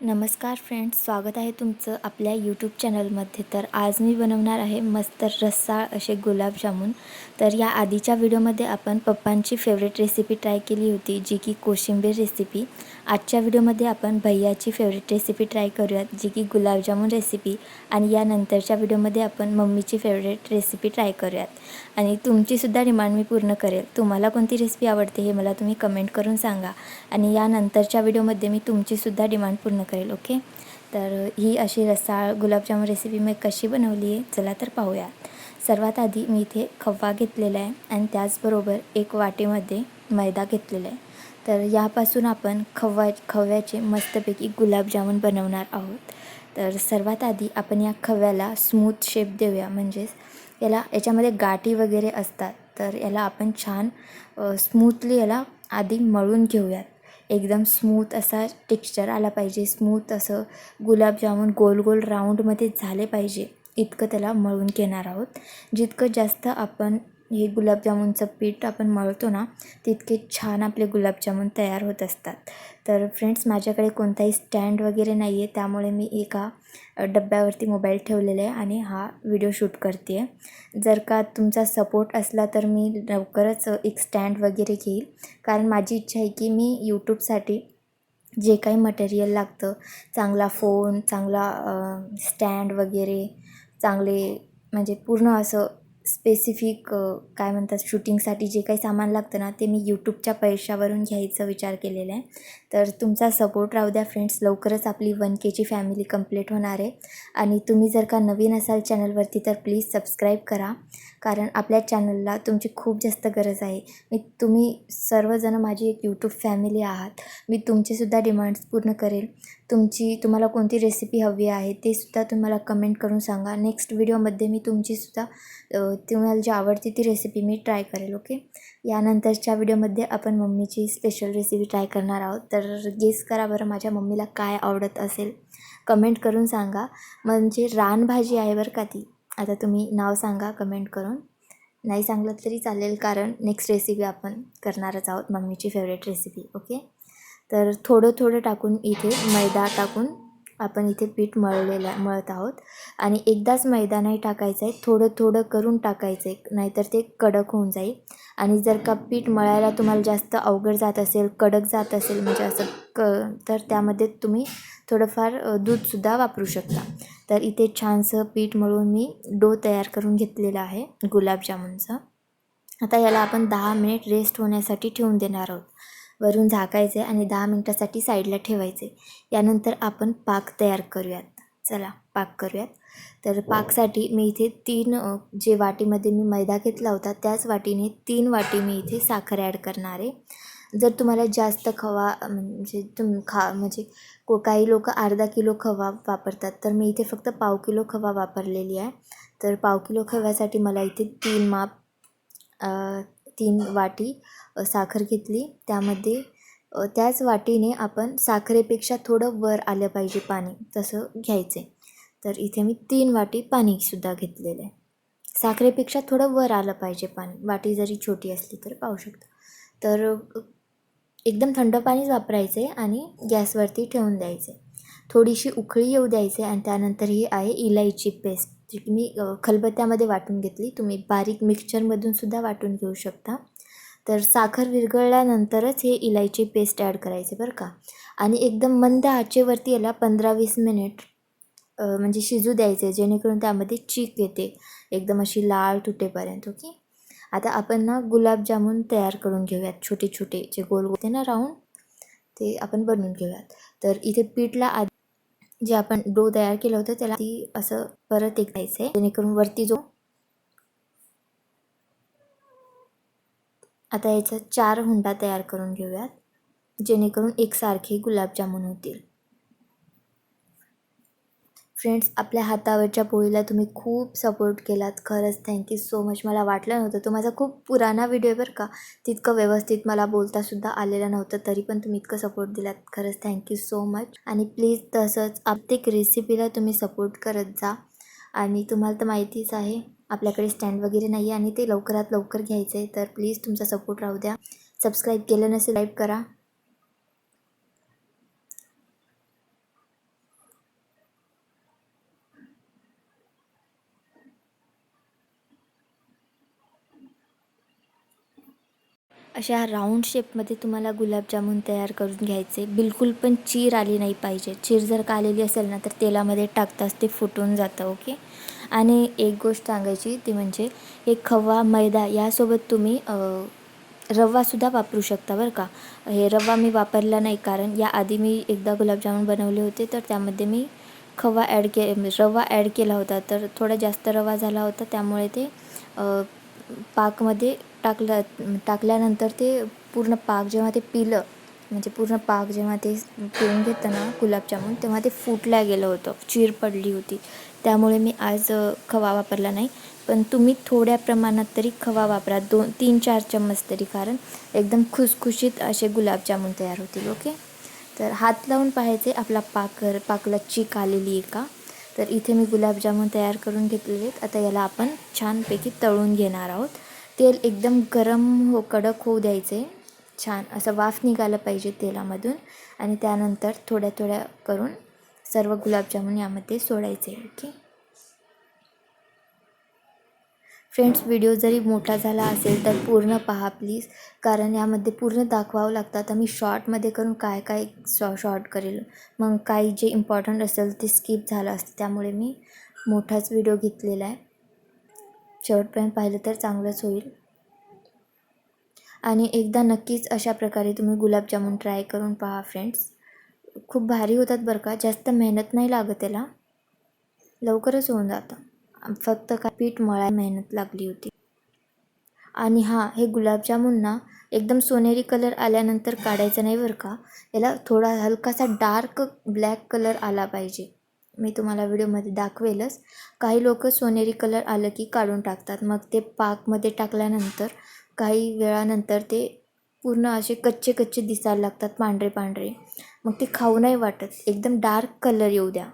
नमस्कार फ्रेंड्स, स्वागत आहे तुमचं आपल्या यूट्यूब चॅनलमध्ये. तर आज मी बनवणार आहे मस्त रस्साळ असे गुलाबजामुन. तर या आधीच्या व्हिडिओमध्ये आपण पप्पांची फेवरेट रेसिपी ट्राय केली होती, जी की कोशिंबीर रेसिपी. आजच्या व्हिडिओमध्ये आपण भैयाची फेवरेट रेसिपी ट्राय करूयात, जी की गुलाबजामुन रेसिपी. आणि यानंतरच्या व्हिडिओमध्ये आपण मम्मीची फेवरेट रेसिपी ट्राय करूयात. आणि तुमचीसुद्धा डिमांड मी पूर्ण करेल. तुम्हाला कोणती रेसिपी आवडते हे मला तुम्ही कमेंट करून सांगा. आणि यानंतरच्या व्हिडिओमध्ये मी तुमचीसुद्धा डिमांड पूर्ण करेल. ओके. तर ही अशी रसाळ गुलाबजामुन रेसिपी मी कशी बनवली आहे, चला तर पाहूया. सर्वात आधी मी इथे खवा घेतलेला आहे आणि त्याचबरोबर एक वाटीमध्ये मैदा घेतलेला आहे. तर यापासून आपण खव्याचे मस्तपैकी गुलाबजामुन बनवणार आहोत. तर सर्वात आधी आपण या खव्याला स्मूथ शेप देऊया, म्हणजेच याच्यामध्ये गाठी वगैरे असतात, तर याला आपण छान स्मूथली याला आधी मळून घेऊयात. एकदम स्मूथ असा टेक्स्चर आला पाहिजे, स्मूथ असं गुलाबजामुन गोल गोल राऊंडमध्ये झाले पाहिजे, इतकं त्याला मळून घेणार आहोत. जितकं जास्त आपण हे गुलाबजामुनचं पीठ आपण मळतो ना, तितके छान आपले गुलाबजामुन तयार होत असतात. तर फ्रेंड्स, माझ्याकडे कोणताही स्टँड वगैरे नाही आहे, त्यामुळे मी एका डब्यावरती मोबाईल ठेवलेला आहे आणि हा व्हिडिओ शूट करते आहे. जर का तुमचा सपोर्ट असला तर मी लवकरच एक स्टँड वगैरे घेईल, कारण माझी इच्छा आहे की मी यूट्यूबसाठी जे काही मटेरियल लागतं, चांगला फोन, चांगला स्टँड वगैरे, चांगले म्हणजे पूर्ण असं स्पेसिफिक काय म्हणतात, शूटिंगसाठी जे काही सामान लागतं ना, ते मी यूट्यूबच्या पैशावरून घ्यायचा विचार केलेला आहे. तर तुमचा सपोर्ट राहू द्या फ्रेंड्स. लवकरच आपली 1Kची फॅमिली कंप्लीट होणार आहे. आणि तुम्ही जर का नवीन असाल चॅनलवरती तर प्लीज सबस्क्राईब करा, कारण आपल्या चॅनलला तुमची खूप जास्त गरज आहे. तुम्ही सर्वजण माझी एक यूट्यूब फॅमिली आहात. मी तुमचेसुद्धा डिमांड्स पूर्ण करेल. तुम्हाला कोणती रेसिपी हवी आहे ते सुद्धा तुम्हाला कमेंट करून सांगा. नेक्स्ट व्हिडिओमध्ये मी तुमचीसुद्धा तुम्हाला जी आवडती ती रेसिपी मी ट्राय करेल. ओके. यानंतरच्या व्हिडिओमध्ये आपण मम्मीची स्पेशल रेसिपी ट्राय करणार आहोत. तर गेस करा बरं, माझ्या मम्मीला काय आवडत असेल, कमेंट करून सांगा. म्हणजे रानभाजी आहे बरं का ती. आता तुम्ही नाव सांगा कमेंट करून. नाही सांगलं तरी चालेल, कारण नेक्स्ट रेसिपी आपण करणारच आहोत, मम्मीची फेवरेट रेसिपी. ओके. तर थोडं थोडं टाकून इथे मैदा टाकून आपण इथे पीठ मळत आहोत. आणि एकदाच मैदा नाही टाकायचं आहे, थोडं थोडं करून टाकायचं आहे, नाहीतर ते कडक होऊन जाईल. आणि जर का पीठ मळायला तुम्हाला जास्त अवघड जात असेल, कडक जात असेल, म्हणजे असं तर त्यामध्ये तुम्ही थोडंफार दूधसुद्धा वापरू शकता. तर इथे छानसं पीठ मळून मी डो तयार करून घेतलेला आहे गुलाबजामुनचा. आता याला आपण 10 मिनिट रेस्ट होण्यासाठी ठेवून देणार आहोत. वरून झाकायचे आणि 10 मिनटासाठी साईडला ठेवायचे. यानंतर आपण पाक तयार करूयात. चला पाक करूयात. तर पाकसाठी मी इथे जे वाटीमध्ये मी मैदा घेतला होता, त्याच वाटीने 3 वाटी मी इथे साखर ॲड करणार आहे. जर तुम्हाला जास्त खवा म्हणजे काही लोक अर्धा किलो खवा वापरतात, तर मी इथे फक्त पाव किलो खवा वापरलेली आहे. तर पाव किलो खव्यासाठी मला इथे 3 वाटी साखर घेतली. त्यामध्ये त्याच वाटीने आपण साखरेपेक्षा थोडं वर आलं पाहिजे पाणी, तसं घ्यायचं आहे. तर इथे मी 3 वाटी पाणीसुद्धा घेतलेलं आहे. साखरेपेक्षा थोडं वर आलं पाहिजे पाणी, वाटी जरी छोटी असली तर पाहू शकता. तर एकदम थंड पाणीच वापरायचं आहे आणि गॅसवरती ठेवून द्यायचं आहे. थोडीशी उकळी येऊ द्यायचे आणि त्यानंतर ही आहे इलायची पेस्ट, जी की मी खलबत्त्यामध्ये वाटून घेतली. तुम्ही बारीक मिक्सचरमधूनसुद्धा वाटून घेऊ शकता. तर साखर विरघळल्यानंतरच हे इलायची पेस्ट ॲड करायचे बरं का. आणि एकदम मंद आचेवरती याला 15-20 मिनिट म्हणजे शिजू द्यायचे, जेणेकरून त्यामध्ये चीक येते एकदम अशी लाल तुटेपर्यंत. ओके. आता आपण ना गुलाबजामुन तयार करून घेऊयात. छोटे छोटे जे गोल होते ना राऊंड, ते आपण बनवून घेऊयात. तर इथे पीठला आधी जे आपण डो तयार केलं होतं त्याला असं परत एक द्यायचं आहे, जेणेकरून वरती जो आता याचा 4 हुंडा तयार करून घेऊयात, जेणेकरून एकसारखे गुलाबजामुन होतील. फ्रेंड्स, आपल्या हातावरच्या पोळीला तुम्ही खूप सपोर्ट केलात. खरंच थँक्यू सो मच. मला वाटलं नव्हतं, तो माझा खूप पुराणा व्हिडिओ आहे बरं का, तितकं व्यवस्थित मला बोलतासुद्धा आलेलं नव्हतं, तरी पण तुम्ही इतकं सपोर्ट दिलात. खरंच थँक्यू सो मच. आणि प्लीज तसंच प्रत्येक रेसिपीला तुम्ही सपोर्ट करत जा. आणि तुम्हाला तर माहितीच आहे आपल्याकडे स्टँड वगैरे नाही आहे आणि ते लवकरात लवकर घ्यायचं आहे. तर प्लीज तुमचा सपोर्ट राहू द्या. सबस्क्राईब केलं नसेल, लाईक करा. अशा राऊंड शेपमध्ये तुम्हाला गुलाबजामुन तयार करून घ्यायचे. बिलकुल पण चीर आली नाही पाहिजे. चीर जर का आलेली असेल ना तर तेलामध्ये टाकताच ते फुटून जातं. ओके. आणि एक गोष्ट सांगायची ती म्हणजे हे खवा मैदा यासोबत तुम्ही रवासुद्धा वापरू शकता बरं का. हे रवा मी वापरला नाही कारण याआधी मी एकदा गुलाबजामुन बनवले होते तर त्यामध्ये मी रवा ॲड केला होता. तर थोडा जास्त रवा झाला होता त्यामुळे ते पाकमध्ये टाकल्यानंतर ते पूर्ण पाक जेव्हा ते पिलं म्हणजे पूर्ण पाक जेव्हा ते पिळून घेतं ना गुलाबजामुन तेव्हा ते फुटल्या गेलं होतं, चीर पडली होती. त्यामुळे मी आज खवा वापरला नाही. पण तुम्ही थोड्या प्रमाणात तरी खवा वापरा, 2-3-4 चम्मच तरी, कारण एकदम खुसखुशीत असे गुलाबजामुन तयार होतील. ओके. तर हात लावून पाहायचे आपला पाकला चीक आलेली आहे का. तर इथे मी गुलाबजामुन तयार करून घेतलेले आहेत. आता याला आपण छानपैकी तळून घेणार आहोत. तेल एकदम गरम कडक होऊ द्यायचे. छान असं वाफ निघालं पाहिजे तेलामधून आणि त्यानंतर थोड्या थोड्या करून सर्व गुलाबजामुन यामध्ये सोडायचे. ओके फ्रेंड्स, व्हिडिओ जरी मोठा झाला असेल तर पूर्ण पहा प्लीज, कारण यामध्ये पूर्ण दाखवावं लागतं. आता मी शॉर्टमध्ये करून काय काय शॉर्ट करेल, मग काही जे इम्पॉर्टंट असेल ते स्किप झालं असतं. त्यामुळे मी मोठाच व्हिडिओ घेतलेला आहे. शेवटपर्यंत पाहिलं तर चांगलंच होईल. आणि एकदा नक्कीच अशा प्रकारे तुम्ही गुलाबजामुन ट्राय करून पहा फ्रेंड्स. खूप भारी होतात बरं का. जास्त मेहनत नाही लागत त्याला, लवकरच होऊन जातं. फक्त का पीठ मळायला मेहनत लागली होती. आणि हां, हे गुलाबजामुन ना एकदम सोनेरी कलर आल्यानंतर काढायचं नाही बरं का. याला थोडा हलकासा डार्क ब्लॅक कलर आला पाहिजे. मी तुम्हाला व्हिडिओमध्ये दाखवेलच. काही लोक सोनेरी कलर आलं की काढून टाकतात. मग ते पाकमध्ये टाकल्यानंतर काही वेळानंतर ते पूर्ण असे कच्चे कच्चे दिसायला लागतात, पांढरे पांढरे. मग ते खाऊ नाही वाटत. एकदम डार्क कलर येऊ द्या.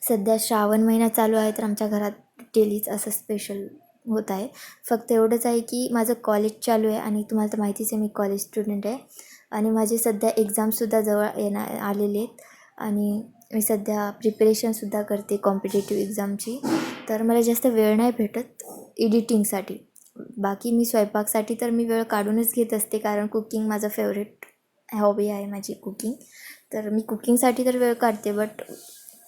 सध्या श्रावण महिना चालू आहे तर आमच्या घरात डेलीच असं स्पेशल होत आहे. फक्त एवढंच आहे की माझं कॉलेज चालू आहे आणि तुम्हाला तर माहितीच आहे मी कॉलेज स्टुडंट आहे आणि माझे सध्या एक्झामसुद्धा जवळ आलेले आहेत आणि मी सध्या प्रिपरेशनसुद्धा करते कॉम्पिटेटिव्ह एक्झामची. तर मला जास्त वेळ नाही भेटत एडिटिंगसाठी. बाकी मी स्वयंपाकसाठी तर मी वेळ काढूनच घेत असते, कारण कुकिंग माझं फेवरेट हॉबी आहे माझी कुकिंग. तर मी कुकिंगसाठी तर वेळ काढते, बट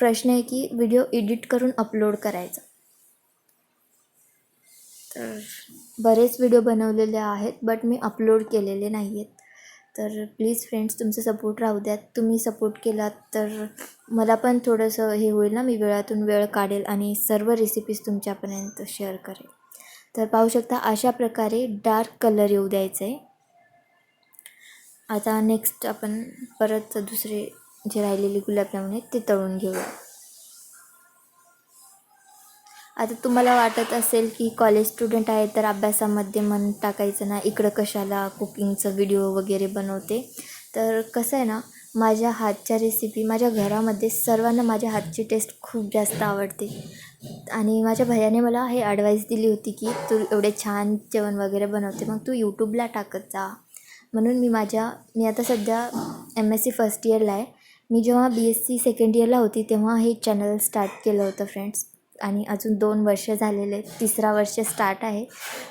प्रश्न आहे की व्हिडिओ एडिट करून अपलोड करायचा. तर बरेच व्हिडिओ बनवलेले आहेत बट मी अपलोड केलेले नाही आहेत. तर प्लीज फ्रेंड्स, तुमचं सपोर्ट राहू द्यात. तुम्ही सपोर्ट केलात तर मला पण थोडंसं हे होईल ना, मी वेळातून वेळ काढेल आणि सर्व रेसिपीज तुमच्यापर्यंत शेअर करेल. तर पाहू शकता अशा प्रकारे डार्क कलर येऊ द्यायचं आहे. आता नेक्स्ट आपण परत दुसरे जे राहिलेले गुलाबजामुन आहेत ते तळून घेऊया. आता तुम्हाला वाटत असेल की कॉलेज स्टुडंट आहे तर अभ्यासामध्ये मन टाकायचं ना, इकडं कशाला कुकिंगचं व्हिडिओ वगैरे बनवते. तर कसं आहे ना, माझ्या हातच्या रेसिपी माझ्या घरामध्ये सर्वांना माझ्या हातची टेस्ट खूप जास्त आवडते. आणि माझ्या भैयाने मला हे ॲडवाईस दिली होती की तू एवढे छान जेवण वगैरे बनवते, मग तू यूट्यूबला टाकत जा. म्हणून मी आता सध्या MSc फर्स्ट इयरला आहे. मी जेव्हा BSc सेकंड इयरला होती तेव्हा हे चॅनल स्टार्ट केलं होतं फ्रेंड्स. आणि अजून 2 वर्ष झालेले आहेत, 3रा वर्ष स्टार्ट आहे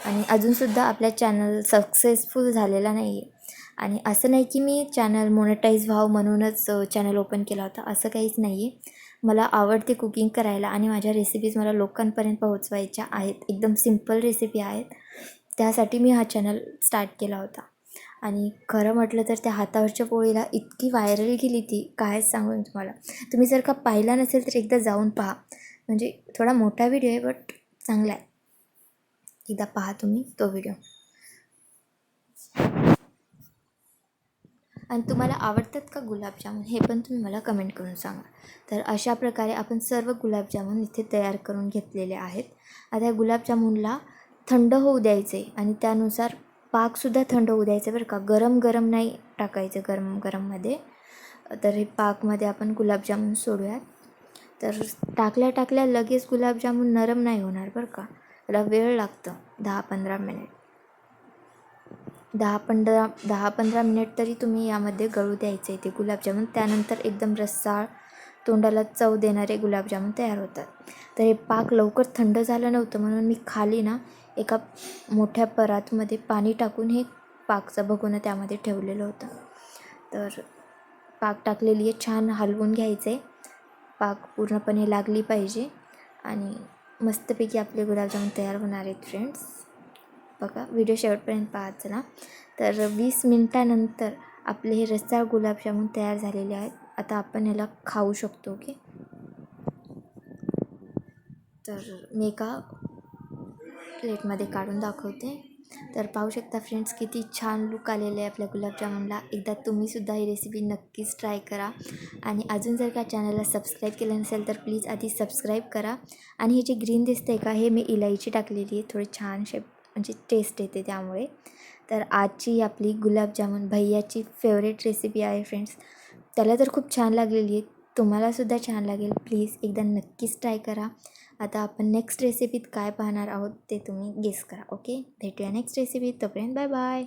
आणि अजूनसुद्धा आपल्या चॅनल सक्सेसफुल झालेला नाही आहे. आणि असं नाही की मी चॅनल मोनेटाईज व्हावं म्हणूनच चॅनल ओपन केला होता, असं काहीच नाही आहे. मला आवडते कुकिंग करायला आणि माझ्या रेसिपीज मला लोकांपर्यंत पोहोचवायच्या आहेत. एकदम सिम्पल रेसिपी आहेत, त्यासाठी मी हा चॅनल स्टार्ट केला होता. आणि खरं म्हटलं तर त्या हातावरच्या पोळीला इतकी व्हायरल गेली ती, कायच सांगू तुम्हाला. तुम्ही जर का पाहिला नसेल तर एकदा जाऊन पहा. म्हणजे थोडा मोठा व्हिडिओ आहे बट चांगला आहे. एकदा पहा तुम्ही तो व्हिडिओ. आणि तुम्हाला आवडतात का गुलाबजामुन हे पण तुम्ही मला कमेंट करून सांगा. तर अशा प्रकारे आपण सर्व गुलाबजामुन इथे तयार करून घेतलेले आहेत. आता या गुलाबजामुनला थंड होऊ द्यायचे आणि त्यानुसार पाकसुद्धा थंड होऊ द्यायचं बरं का. गरम गरम नाही टाकायचं, गरम गरममध्ये. तर हे पाकमध्ये आपण गुलाबजामुन सोडूयात. तर टाकल्या लगेच गुलाबजामुन नरम नाही होणार बरं का, त्याला वेळ लागतं 10-15 मिनिट. 10-15 मिनिट तरी तुम्ही यामध्ये गळू द्यायचे ते गुलाबजामुन. त्यानंतर एकदम रस्साळ तोंडाला चव देणारे गुलाबजामुन तयार होतात. तर हे पाक लवकर थंड झालं नव्हतं म्हणून मी खाली ना एका मोठ्या परातमध्ये पाणी टाकून हे पाकचं भगोनं त्यामध्ये ठेवलेलं होतं. तर पाक टाकलेली आहे, छान हलवून घ्यायचं आहे. पाक पूर्णपणे लागली पाहिजे आणि मस्तपैकी आपले गुलाबजामुन तयार होणार आहेत फ्रेंड्स. बघा, व्हिडिओ शेवटपर्यंत पाहत चला. तर 20 मिनटानंतर आपले हे रस्सा गुलाबजामुन तयार झालेले आहेत. आता आपण ह्याला खाऊ शकतो. ओके, तर मी एका प्लेटमध्ये काढून दाखवते. तर पाहू शकता फ्रेंड्स, किती छान लुक आलेले आहे आपल्या गुलाबजामुनला. एकदा तुम्हीसुद्धा ही रेसिपी नक्कीच ट्राय करा. आणि अजून जर का चॅनलला सबस्क्राईब केलं नसेल तर प्लीज आधी सबस्क्राईब करा. आणि हे जे ग्रीन दिसते का, हे मी इलायची टाकलेली आहे, थोडी छान म्हणजे टेस्ट येते त्यामुळे. तर आजची आपली गुलाबजामुन भैयाची फेवरेट रेसिपी आहे फ्रेंड्स. त्याला तर खूप छान लागलेली आहे, तुम्हालासुद्धा छान लागेल. प्लीज एकदा नक्कीच ट्राय करा. आता आपण नेक्स्ट रेसिपीत काय पाहणार आहोत ते तुम्ही गेस करा. ओके, भेटूया नेक्स्ट रेसिपीत. तोपर्यंत बाय बाय.